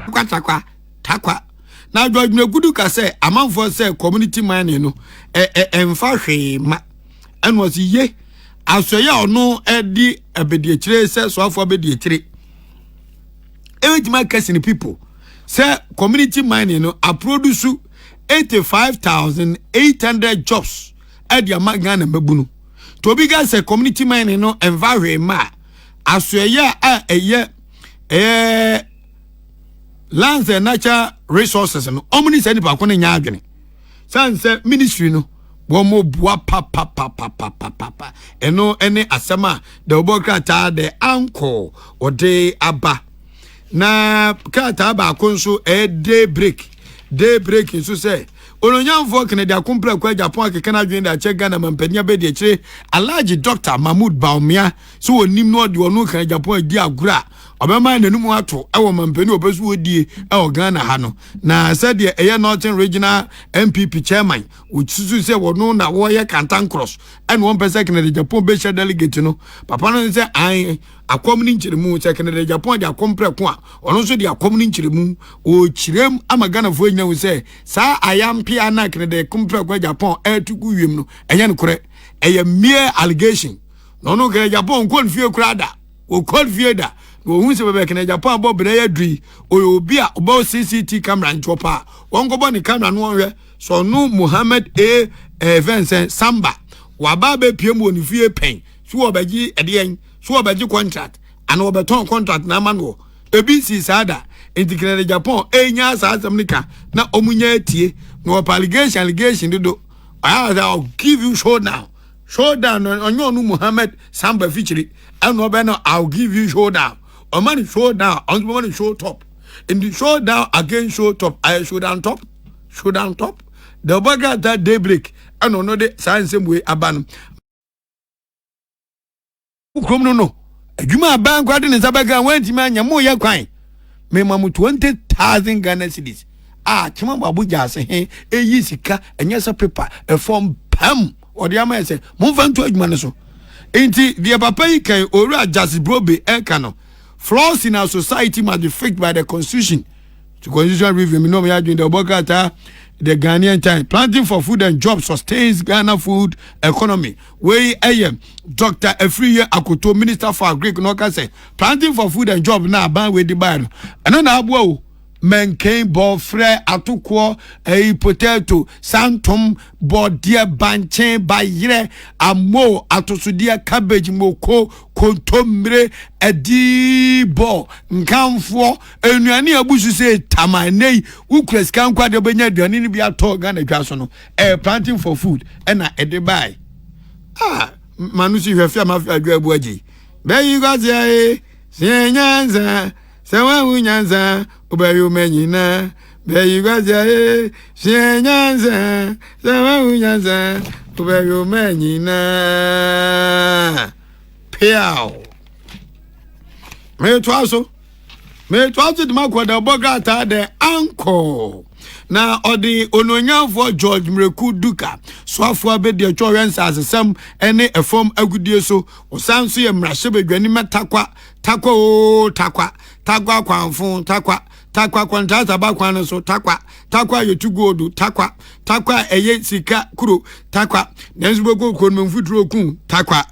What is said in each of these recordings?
takwa. Now George Mekuduka say among for say community mining no emfa ma and was ye asoya ono edi abedi chire say so afọ abedi chire ewetima casting people say community mining no a produce 85,800 jobs at the Magana Babunu. To be guys say community mining no enva ma asoya a ye lands and natural resources no omni say nipa kwon nya adwene san say ministry no wo mo bua pa eno ene asema the obokrata the anko ode aba na krata ba konso daybreak so say ononyanfo Kennedy akompra kwa Japan akeka na adwene da che Ghana mampania be de kire Alhaji Dr. Mahmoud Baumia so onim no de ono kan Japan di agura obema nanum ato ewo mampani obesu odie ewo Ghana ha no na said eye Northern Regional MPP chairman uchisu se wono na wo ye Kantan Cross and one person Kennedy Japan be share delegate no papa no say an akomni nchiremu se Kennedy Japan de akompra ko a ono so de akomni nchiremu o chirem ama Ghana fo nya wo say sa ayam pia na Kennedy kompra ko Japan etuku wiem no enye no kore eye mere allegation no Kennedy Japan kon fie kurada o kon fie da wo se bebe Kennedy Japan bo bre ya dri obi a obo CCTV camera nchopa won go bo ni camera no hwe so no Muhammad Vincent Samba waba be piem woni fie pen so obaji edien so obaji contract and obeton contract na mano ebi si sada Kennedy Japan enya sa asamnika na omunya atie no allegation do I'll give you showdown on your Muhammad Samba feature and no I'll give you showdown. A money showdown, on money show top. In the showdown again show top, I showdown top. The bugger that daybreak, and no the science same way aban. No. You my bank garden is a bagger went to man, more ya crying. Me mamu 20,000 Ghana cedis. Chima Abuja say, hey, yisika, and yes, a paper, a form pam, or the Ama say, move on to Edmanaso. Ain't the papa can or just brobe cano. Flaws in our society must be fixed by the constitution. To constitution review, me know me doing the Bogata, the Ghanaian time. Planting for food and jobs sustains Ghana food economy. Where AM Dr. Efriye Akoto, Minister for Agriculture, say planting for food and jobs now ban with the ban. And then I men came ball fre atukwo potato santom bodia banchen bayire amo atosudia cabbage moko kontomre edibo nkamfo enuane abusu se tamanei ukres kankwa de benya aduane ni bi ato Ghana dwaso no planting for food na edibai manusi hwefia mafia adwabu agi be you guys here senyanza sewa unyanza ubayu menyina be you guys here senyanza sewa unyanza ubayu menyina piao me twaso de makwada bogata de anko na odi ononyanfo George Mekuduka so afo abedi atworensa asesem ene efom agudie so osanso ye mrahye bedwani metakwa takwa kwanfo takwa kwantata bakwan so takwa yetugodu takwa eye sika kuro takwa nenso beko konmfuturo kun takwa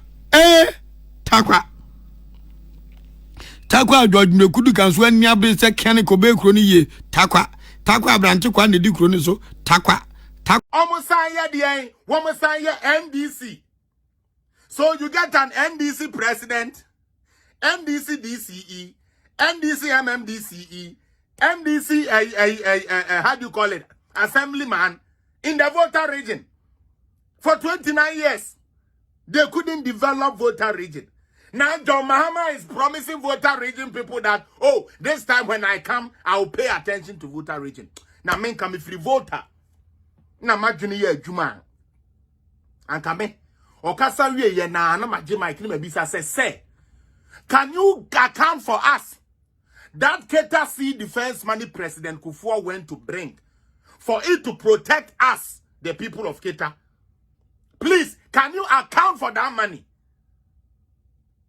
George Mekuduka so ani abese kene ko be kuro ni ye takwa abranche kwa ne di kuro ni so takwa Omosanya de Womosanya NDC. So you get an NDC president, NDC DCE, NDC MMDCE, NDC how do you call it? Assemblyman in the voter region. For 29 years, they couldn't develop voter region. Now John Mahama is promising voter region people that, oh, this time when I come, I will pay attention to voter region. Now men come free voter. Now imagine ye juma. And come okasa wie ye na majima ikini bisa say, can you account for us that Keta Sea defense money President Kufuor went to bring for it to protect us, the people of Keta? Please, can you account for that money?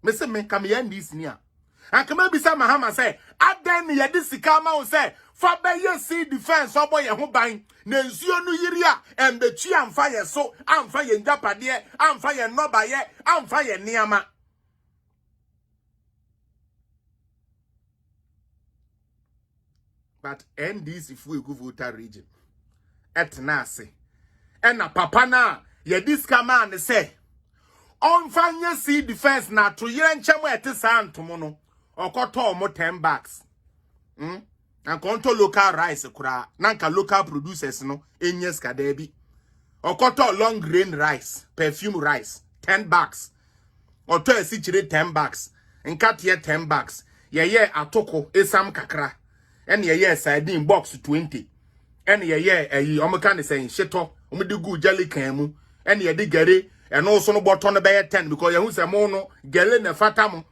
Me say me come here this near. And come be some Mahama say, Aden ye this sikama say, for be ye see defense or boy who buying, Nenzio no yiria, and the chi am fire so, I'm fire Japade, I'm fire Nobaye, I'm fire Niama. But NDC if we go voter region. Et nasi. And a papa na, ye this man say, on fanya see defense na to yen chamo ete san tomono or koto mo 10 bucks. And konto local rice kura nanka local producers no enyes kadebi or koto long grain rice perfume rice 10 bucks or to esichire 10 bucks and cut here 10 bucks ye atoko esam kakra and ye sardine box 20 and ye omaka saying sheto omudigu jelly kemu and ye digere and also no bottom the bay 10 because you say mono gele ne fatamu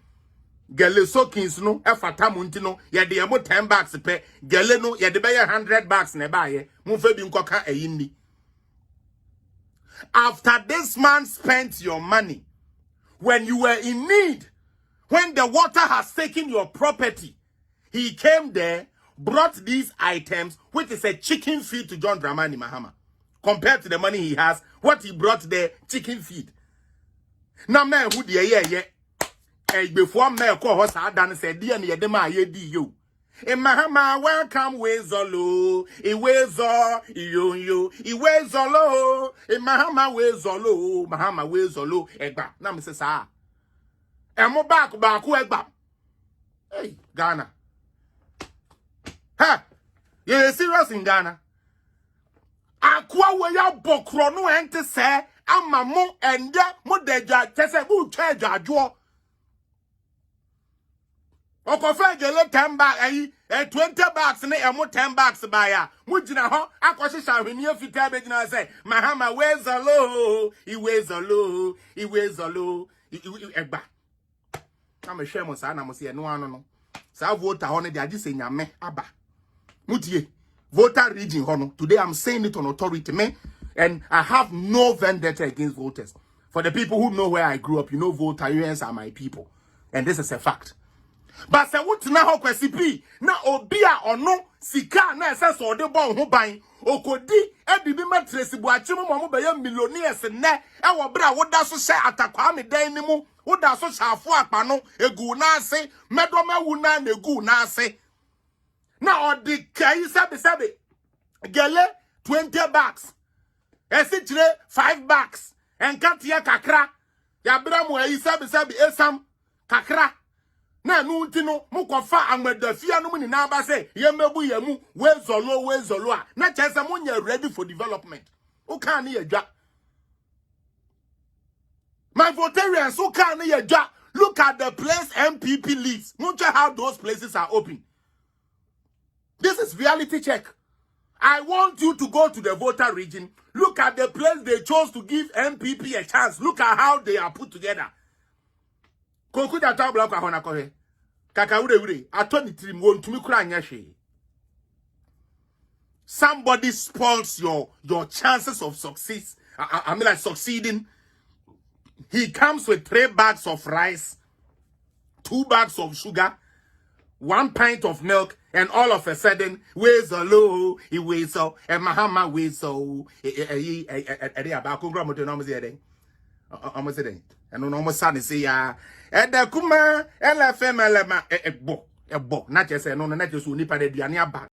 gele soakings no e fatamu ntino ye de mo 10 bucks pe gele no ye de bay 100 bucks ne baye mo fa bi nkoka ayini. After this man spent your money when you were in need, when the water has taken your property, he came there, brought these items, which is a chicken feed to John Dramani Mahama. Compared to the money he has, what he brought there, chicken feed. Now, man, who the before me call horse I done said, dear, near the my you. And Mahama, welcome, Wezolo, Iwezo, you, Iwezolo, and Mahama, Wezolo, Egba. Now, Mrs. Ah, and more back, Egba. Hey, Ghana. Ha! You're serious in Ghana. Akwa we ya bokro no ente se ama mo ende mo deja tese bu cheja ajo okofa gele 10 bags 20 bags ne e mo 10 bags ba ya mo gina ho akohihya hwani afita be gina se Mahama Wezolo Iwezolo egba na me hwe mo sa na mo se no ano no sa voter ho ne de agi se nyame aba mutie voter region hono. Today I'm saying it on authority, man, and I have no vendetta against voters. For the people who know where I grew up, you know voters are my people, and this is a fact. But say what na ho kwesi pi na obi a ono sika na ese so de bon ho ban okodi e bibi matresi bu achim mo be ya millionaires ne e wo bra woda so she atakwa me dan ni mu woda so shafo apa no egu na ase medoma wu na egu na ase. Now, the kai sabi gele 20 bucks. Esitre 5 bucks. And katia kakra. Ya bramu sabi esam kakra. Na nuntino mukofa amedafia no ni na ba say yemebu yemu wezolo a. Na chese munye ready for development. Uka ni yedwa. My votarians uka ni yedwa. Look at the place MPP leads. Munche how those places are open. This is reality check. I want you to go to the voter region. Look at the place they chose to give MPP a chance. Look at how they are put together. Somebody spoils your chances of success. I mean like succeeding. He comes with 3 bags of rice, 2 bags of sugar, 1 pint of milk, and all of a sudden, Wezolo, Iwezo, and Mahama Wezo, almost and almost son say, and the Kuma, LFM, not just no, not just Unipa de Diania back.